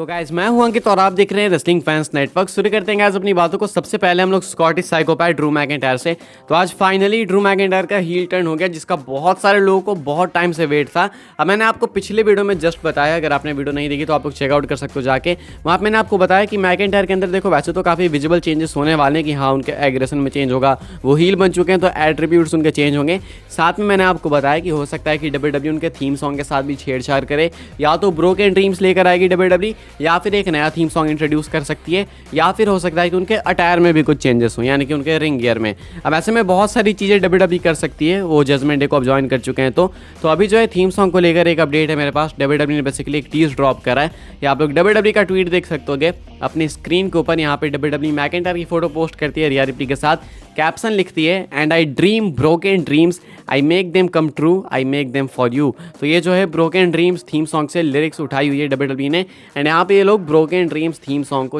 तो गाइस मैं हूं अंकित और आप देख रहे हैं रेसलिंग फैंस नेटवर्क। शुरू करते हैं गाइस अपनी बातों को। सबसे पहले हम लोग स्कॉटिश साइकोपैथ ड्रू मैकिंटायर से। तो आज फाइनली ड्रू मैकिंटायर का हील टर्न हो गया, जिसका बहुत सारे लोगों को बहुत टाइम से वेट था। अब मैंने आपको पिछले वीडियो में जस्ट बताया, अगर आपने वीडियो नहीं देखी तो आप लोग चेकआउट कर सकते हो जाके। वहाँ पर मैंने आपको बताया कि मैकिंटायर के अंदर देखो वैसे तो काफ़ी विजिबल चेंजेस होने वाले हैं कि हाँ उनके एग्रेशन में चेंज होगा, वो हील बन चुके हैं तो एट्रीब्यूट्स उनके चेंज होंगे। साथ में मैंने आपको बताया कि हो सकता है कि WWE उनके थीम सॉन्ग के साथ भी छेड़छाड़ करे, या तो ब्रोकन ड्रीम्स लेकर आएगी WWE, या फिर एक नया थीम सॉन्ग इंट्रोड्यूस कर सकती है, या फिर हो सकता है कि उनके अटायर में भी कुछ चेंजेस हो, यानी कि उनके रिंग गियर में। अब ऐसे में बहुत सारी चीज़ें WWE कर सकती है, वो जजमेंट डे को अब ज्वाइन कर चुके हैं। तो अभी जो है थीम सॉन्ग को लेकर एक अपडेट है मेरे पास। WWE ने बेसिकली एक टीज ड्रॉप करा है, या आप लोग WWE का ट्वीट देख सकते होगे अपनी स्क्रीन के ऊपर। यहाँ पे WWE मैकिंटायर की फोटो पोस्ट करती है रिया रिप्ली के साथ, कैप्शन लिखती है and I dream broken dreams, I make them come true, I make them for you. तो ये जो है ब्रोकन ड्रीम्स थीम सॉन्ग से लिरिक्स उठाई हुई है WWE ने, एंड यहाँ पे ये लोग ब्रोकन ड्रीम्स थीम सॉन्ग को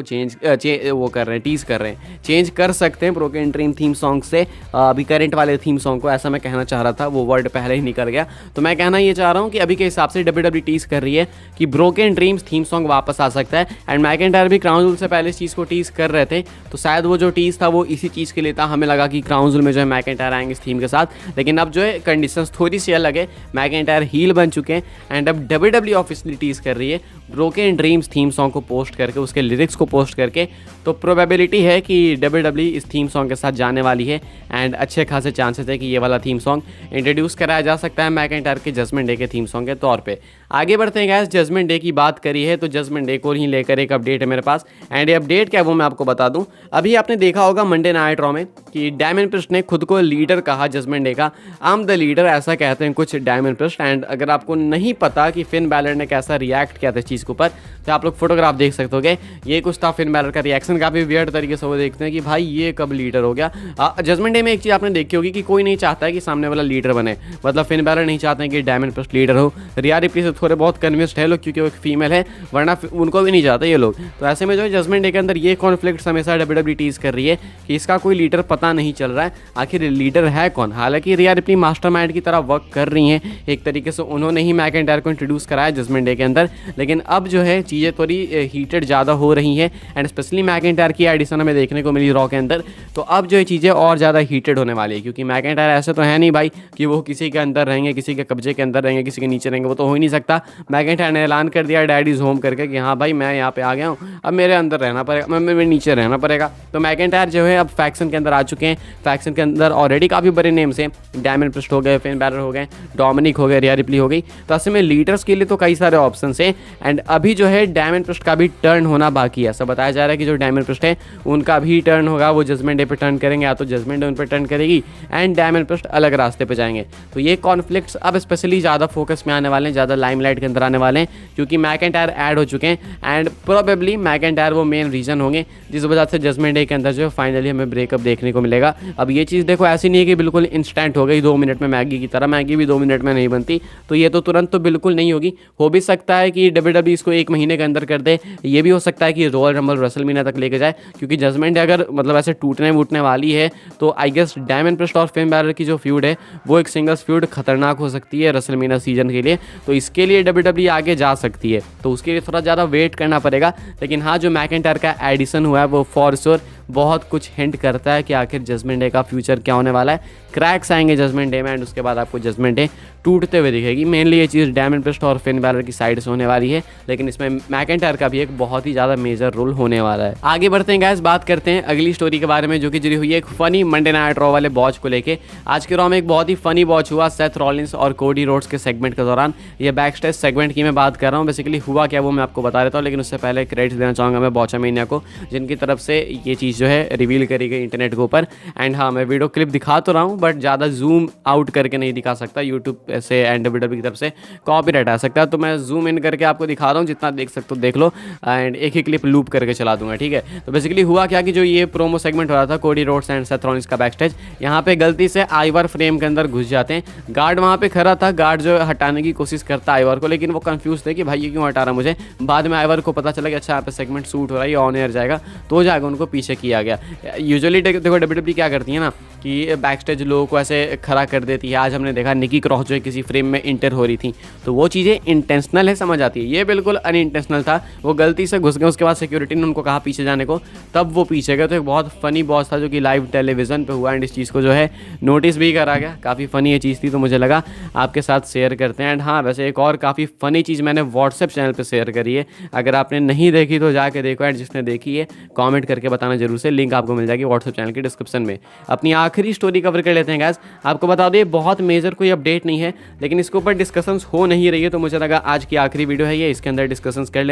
वो कर रहे हैं, टीज कर रहे हैं। चेंज कर सकते हैं ब्रोकन ड्रीम थीम सॉन्ग से अभी करंट वाले थीम सॉन्ग को, ऐसा मैं कहना चाह रहा था, वो वर्ड पहले ही निकल गया। तो मैं कहना ये चाह रहा हूँ कि अभी के हिसाब से WWE टीज कर रही है कि ब्रोकन ड्रीम्स थीम सॉन्ग वापस आ सकता है। एंड मैकिंटायर भी क्राउन जूल से पहले इस चीज़ को टीज कर रहे थे, तो शायद वो जो टीज था वो इसी चीज़ के लिए था। हमें लगा कि क्राउन जूल में जो है मैकिंटायर आएंगे इस थीम के साथ, लेकिन अब जो है कंडीशंस थोड़ी सी अलग है। मैकिंटायर हील बन चुके हैं एंड अब WWE ऑफिशियली टीज कर रही है ब्रोकन ड्रीम्स थीम सॉन्ग को पोस्ट करके, उसके लिरिक्स को पोस्ट करके। तो प्रोबेबिलिटी है कि WWE इस थीम सॉन्ग के साथ जाने वाली है, एंड अच्छे खासे चांसेस है कि ये वाला थीम सॉन्ग इंट्रोड्यूस कराया जा सकता है मैकिंटायर के जजमेंट डे के थीम सॉन्ग के तौर पे। आगे बढ़ते हैं गाइस, जजमेंट डे की बात करी है तो जजमेंट डे को ही लेकर एक अपडेट है मेरे पास, एंड ये अपडेट क्या है वो मैं आपको बता दूं। अभी आपने देखा होगा मंडे नाइट रॉ में कि डायमंड प्रिस्ट ने खुद को लीडर कहा जजमेंट डे का। आई एम द लीडर, ऐसा कहते हैं कुछ डायमंड प्रिस्ट। एंड अगर आपको नहीं पता कि फिन बैलर ने कैसा रिएक्ट किया था इस चीज़ के ऊपर, तो आप लोग फोटोग्राफ देख सकते होगे। ये कुछ था फिन बैलर का रिएक्शन, काफ़ी वियर्ड तरीके से वो देखते हैं कि भाई ये कब लीडर हो गया। जजमेंट डे में एक चीज़ आपने देखी होगी कि कोई नहीं चाहता है कि सामने वाला लीडर बने, मतलब फिन बैलर नहीं चाहते हैं कि डायमंड प्रिस्ट लीडर हो। रिया रिप्ली से थोड़े बहुत कन्विंस्ड है लोग, क्योंकि वो एक फीमेल है, वरना उनको भी नहीं चाहते ये लोग। तो ऐसे में जो है जजमेंट डे के अंदर ये कॉन्फ्लिक्ट हमेशा WWE टीज कर रही है कि इसका कोई लीडर पता नहीं चल रहा है, आखिर लीडर है कौन। हालांकि रिया रिप्ली मास्टरमाइंड की तरह वर्क कर रही हैं, एक तरीके से उन्होंने ही मैकिंटायर को इंट्रोड्यूस कराया जजमेंट डे के अंदर। लेकिन अब जो है चीज़ें थोड़ी हीटेड ज़्यादा हो रही हैं, एंड स्पेशली मैकिंटायर की एडिशन हमें देखने को मिली रॉ के अंदर। तो अब जो है चीज़ें और ज़्यादा हीटेड होने वाली है, क्योंकि मैकिंटायर ऐसे तो है नहीं भाई कि वो किसी के अंदर रहेंगे, किसी के कब्जे के अंदर रहेंगे, किसी के नीचे रहेंगे, वो तो हो ही नहीं सकता। मैकिंटायर ने ऐलान कर दिया डैडीज होम करके कि हाँ भाई मैं यहाँ पे आ गया हूँ, अब मेरे अंदर रहना पड़ेगा, मेरे नीचे रहना पड़ेगा। तो मैकिंटायर जो है अब फैक्शन के अंदर आ चुके हैं। फैक्शन के अंदर ऑलरेडी काफ़ी बड़े नेम्स हैं, डायमंड प्रिस्ट हो गए, फिन बैलर हो गए, डोमिनिक हो गए, रिया रिप्ली हो गई। तो ऐसे में लीडर्स के लिए तो कई सारे ऑप्शंस हैं, एंड अभी जो है डायमंड प्रिस्ट का भी टर्न होना बाकी है। ऐसा बताया जा रहा है कि जो डायमंड प्रिस्ट है उनका भी टर्न होगा, वो जजमेंट डे पे टर्न करेंगे, या तो जजमेंट डे उन पर टर्न करेगी एंड डायमंड प्रिस्ट अलग रास्ते पे जाएंगे। तो ये कॉन्फ्लिक्ट्स अब स्पेशली ज़्यादा फोकस में आने वाले हैं, ज़्यादा लाइमलाइट के अंदर आने वाले हैं, क्योंकि मैकिंटायर ऐड हो चुके हैं, एंड प्रोबेबली मैकिंटायर वो मेन रीजन होंगे जिस वजह से जजमेंट डे के अंदर जो है फाइनली हमें ब्रेकअप देखने को मिलेगा। अब ये चीज़ देखो ऐसी नहीं है कि बिल्कुल इंस्टेंट हो गई 2 मिनट में, मैगी की तरह। मैगी भी 2 मिनट में नहीं बनती, तो ये तो तुरंत तो बिल्कुल नहीं होगी। हो भी सकता है कि WWE इसको 1 महीने के अंदर कर दे, ये भी हो सकता है कि रॉयल रंबल रेसलमेनिया तक लेके जाए, क्योंकि जजमेंट अगर मतलब ऐसे टूटने वूटने वाली है तो आई गेस डायमंड प्रिस्ट और फिन बैलर की जो फ्यूड है वो एक सिंगल्स फ्यूड खतरनाक हो सकती है रेसलमेनिया सीजन के लिए। तो इसके लिए WWE आगे जा सकती है, तो उसके लिए थोड़ा ज़्यादा वेट करना पड़ेगा। लेकिन हाँ, जो मैकिंटायर का एडिशन हुआ है वो फॉर श्योर बहुत कुछ हिंट करता है कि आखिर जजमेंट डे का फ्यूचर क्या होने वाला है। क्रैक्स आएंगे जजमेंट डे में, एंड उसके बाद आपको जजमेंट डे टूटते हुए दिखेगी। मेनली ये चीज़ डायमंड प्रिस्ट और फिन बैलर की साइड से होने वाली है, लेकिन इसमें मैकिंटायर का भी एक बहुत ही ज़्यादा मेजर रोल होने वाला है। आगे बढ़ते हैं गाइस, बात करते हैं अगली स्टोरी के बारे में, जो कि जुड़ी हुई है एक फनी मंडे नाइट रॉ वाले बॉच को लेके। आज के रॉ में एक बहुत ही फनी बॉच हुआ सेथ रॉलिंस और कोडी रोड्स के सेगमेंट के दौरान। ये बैक स्टेज सेगमेंट की मैं बात कर रहा हूँ। बेसिकली हुआ क्या वो मैं आपको बता देता हूँ, लेकिन उससे पहले क्रेडिट देना चाहूँगा मैं बॉचामेनिया को, जिनकी तरफ से ये चीज़ जो है रिवील करी गई इंटरनेट के ऊपर। एंड हाँ, मैं वीडियो क्लिप दिखा तो रहा हूँ, बट ज़्यादा जूम आउट करके नहीं दिखा सकता, यूट्यूब से एंड WWE की तरफ से कॉपीराइट आ सकता है। तो मैं जूम इन करके आपको दिखा रहा हूँ, जितना देख सकते हो देख लो, एंड एक ही क्लिप लूप करके चला दूंगा, ठीक है। तो बेसिकली हुआ क्या कि जो ये प्रोमो सेगमेंट हो रहा था Cody Rhodes and Seth Rollins का बैक स्टेज, यहाँ पे गलती से आइवर फ्रेम के अंदर घुस जाते हैं। गार्ड वहाँ पे खड़ा था, गार्ड जो हटाने की कोशिश करता है आइवर को, लेकिन वो कंफ्यूज थे कि भाई ये क्यों हटा रहा मुझे। बाद में आइवर को पता चला कि अच्छा यहाँ पे सेगमेंट शूट हो रहा है, ये ऑन एयर जाएगा, तो जाकर उनको पीछे किया गया। यूजुअली देखो WWE क्या करती है ना, कि बैक स्टेज लोगों को ऐसे खड़ा कर देती है। आज हमने देखा निकी क्रॉस जो है किसी फ्रेम में इंटर हो रही थी, तो वो चीज़ें इंटेंशनल है, समझ आती है। ये बिल्कुल अनइंटेंशनल था, वो गलती से घुस गए, उसके बाद सिक्योरिटी ने उनको कहा पीछे जाने को, तब वो पीछे गए। तो एक बहुत फ़नी बॉस था जो कि लाइव टेलीविज़न पे हुआ एंड इस चीज़ को जो है नोटिस भी करा गया। काफ़ी फ़नी ये चीज़ थी, तो मुझे लगा आपके साथ शेयर करते हैं। एंड हाँ, वैसे एक और काफ़ी फ़नी चीज़ मैंने व्हाट्सएप चैनल पर शेयर करी है, अगर आपने नहीं देखी तो जाके देखो। एंड जिसने देखी है कॉमेंट करके बताना जरूर से, लिंक आपको मिल जाएगी व्हाट्सएप चैनल की डिस्क्रिप्शन में। अपनी आखिरी स्टोरी कवर कर लेते हैं गाइस। आपको बता दें बहुत मेजर कोई अपडेट नहीं है, लेकिन इसके ऊपर डिस्कशंस हो नहीं रही है, तो मुझे लगा आज की आखिरी वीडियो है ये, इसके अंदर डिस्कशन कर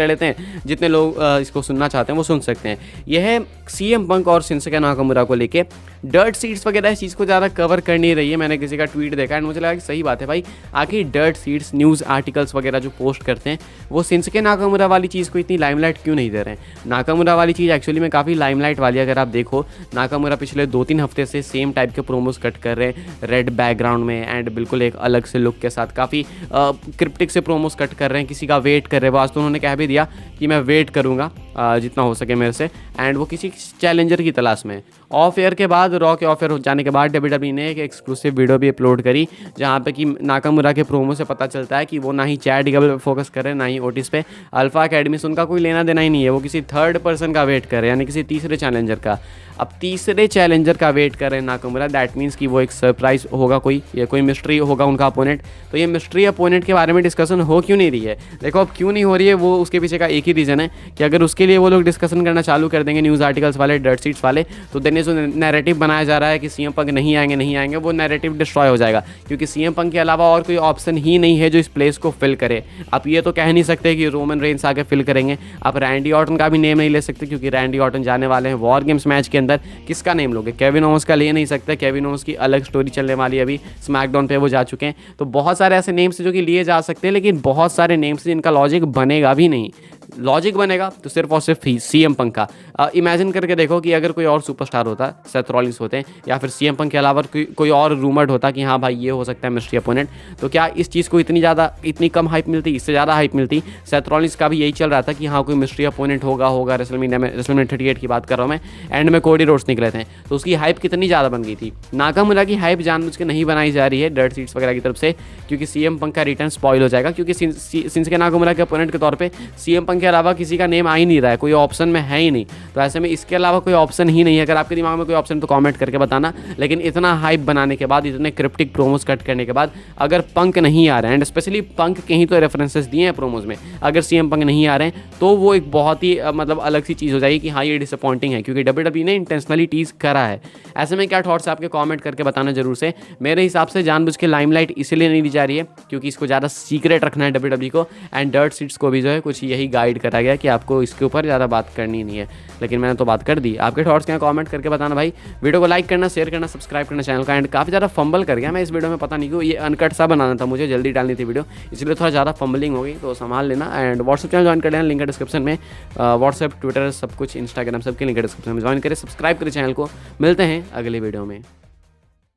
लेते हैं। जितने लोग इसको सुनना चाहते हैं वो सुन सकते हैं। यह है सीएम पंक और शिंसुके नाकामुरा को लेके डर्ट सीट्स वगैरह इस चीज़ को ज़्यादा कवर कर नहीं रही है। मैंने किसी का ट्वीट देखा एंड मुझे लगा कि सही बात है भाई, आखिर डर्ट सीट्स न्यूज़ आर्टिकल्स वगैरह जो पोस्ट करते हैं वो शिंसुके नाकामुरा वाली चीज़ को इतनी लाइमलाइट क्यों नहीं दे रहे हैं। नाकामुरा वाली चीज़ एक्चुअली में काफ़ी लाइमलाइट वाली है। अगर आप देखो, नाकामुरा पिछले 2-3 हफ्ते से सेम टाइप के प्रोमोस कट कर रहे हैं रेड बैकग्राउंड में एंड बिल्कुल एक अलग से लुक के साथ, काफ़ी क्रिप्टिक से प्रोमोस कट कर रहे हैं, किसी का वेट कर रहे हैं। आज तो उन्होंने कह भी दिया कि मैं वेट करूँगा जितना हो सके मेरे से, एंड वो किसी चैलेंजर की तलाश में। ऑफ एयर के बाद, रॉ के ऑफ एयर हो जाने के बाद WWE ने एक एक्सक्लूसिव वीडियो भी अपलोड करी, जहाँ पे कि नाकामुरा के प्रोमो से पता चलता है कि वो ना ही चैट गैबल पे फोकस कर रहे हैं, ना ही ओटिस पे। अल्फा अकेडमी से उनका कोई लेना देना ही नहीं है, वो किसी थर्ड पर्सन का वेट कर रहे हैं, यानी किसी तीसरे चैलेंजर का। अब तीसरे चैलेंजर का वेट कर रहे हैं नाकामुरा, दैट मीन्स कि वो एक सरप्राइज होगा कोई, या कोई मिस्ट्री होगा उनका अपोनेंट। तो ये मिस्ट्री अपोनेंट के बारे में डिस्कशन हो क्यों नहीं रही है? देखो अब क्यों नहीं हो रही है, वो उसके पीछे का एक ही रीज़न है कि अगर उसके लिए वो लोग डिस्कशन करना चालू कर देंगे न्यूज़ आर्टिकल्स वाले, डर्ट सीट्स वाले, तो देने जो नैरेटिव बनाया जा रहा है कि सीएम पंक नहीं आएंगे, वो नैरेटिव डिस्ट्रॉय हो जाएगा, क्योंकि सीएम पंक के अलावा और कोई ऑप्शन ही नहीं है जो इस प्लेस को फिल करे। आप ये तो कह नहीं सकते कि रोमन रेंस आके फिल करेंगे, आप रैंडी ऑर्टन का भी नेम नहीं ले सकते, क्योंकि रैंडी ऑर्टन जाने वाले हैं वॉर गेम्स मैच के अंदर। किसका नेम लोगे? केविन ओवंस का ले नहीं सकते, केविन ओवंस की अलग स्टोरी चलने वाली है, अभी स्मैकडाउन पे वो जा चुके हैं। तो बहुत सारे ऐसे नेम्स जो कि लिए जा सकते हैं, लेकिन बहुत सारे नेम्स जिनका लॉजिक बनेगा भी नहीं। लॉजिक बनेगा तो सिर्फ और सिर्फ सीएम पंक का। इमेजिन करके देखो कि अगर कोई और सुपरस्टार होता, सेथ रॉलिंस होते, या फिर सीएम पंक के अलावा कोई और रूमर्ड होता कि हाँ भाई ये हो सकता है मिस्ट्री अपोनेंट, तो क्या इस चीज़ को इतनी कम हाइप मिलती? इससे ज़्यादा हाइप मिलती। सेथ रॉलिंस का भी यही चल रहा था कि हाँ कोई मिस्ट्री अपोनेंट होगा रेसलमेनिया में, रेसलमेनिया 38 की बात कर रहा हूँ मैं। एंड में कोडी रोड्स निकले थे, तो उसकी हाइप कितनी ज़्यादा बन गई थी। नाकामुरा की हाइप जानबूझ के नहीं बनाई जा रही है डर्ट सीट्स वगैरह की तरफ से, क्योंकि सीएम पंक का रिटर्न स्पॉइल हो जाएगा, क्योंकि शिंसुके नाकामुरा के अपोनेंट के तौर पर सीएम पंक के अलावा किसी का नेम आ ही नहीं रहा है, कोई ऑप्शन में है ही नहीं। तो ऐसे में इसके अलावा कोई ऑप्शन ही नहीं है। अगर आपके दिमाग में कोई ऑप्शन तो कमेंट करके बताना। लेकिन इतना हाइप बनाने के बाद, इतने क्रिप्टिक प्रोमोज कट करने के बाद, अगर पंक नहीं आ रहे हैं, एंड स्पेशली पंक के ही तो रेफरेंसेस दिए हैं प्रोमोज में, अगर सीएम पंक नहीं आ रहे हैं तो वो एक बहुत ही मतलब अलग सी चीज़ हो जाएगी कि हाँ ये डिसअपॉइंटिंग है, क्योंकि WWE ने इंटेंशनली टीज करा है। ऐसे में क्या थॉट्स आपके कमेंट करके बताना जरूर से। मेरे हिसाब से जानबूझ के लाइमलाइट इसलिए नहीं दी जा रही है क्योंकि इसको ज़्यादा सीक्रेट रखना है WWE को, एंड डर्ट सीट्स को भी जो है कुछ यही गाइड करा गया कि आपको इसके ऊपर ज़्यादा बात करनी नहीं है। लेकिन मैंने तो बात कर दी। आपके थॉट्स क्या कमेंट करके बताना भाई। वीडियो को लाइक करना, शेयर करना, सब्सक्राइब करना चैनल का। एंड काफ़ी ज़्यादा फंबल कर गया मैं इस वीडियो में, पता नहीं क्यों। ये अनकट सा बनाना था मुझे, जल्दी डालनी थी वीडियो, इसलिए थोड़ा ज़्यादा फंबलिंग हो गई, तो संभाल लेना। एंड व्हाट्सएप चैनल ज्वाइन कर लेना, लिंक है डिस्क्रिप्शन में। व्हाट्सएप, ट्विटर, सब कुछ, इंस्टाग्राम सबके लिंक है डिस्क्रिप्शन में। ज्वाइन करें, सब्सक्राइब करें चैनल को। मिलते हैं अगली वीडियो में।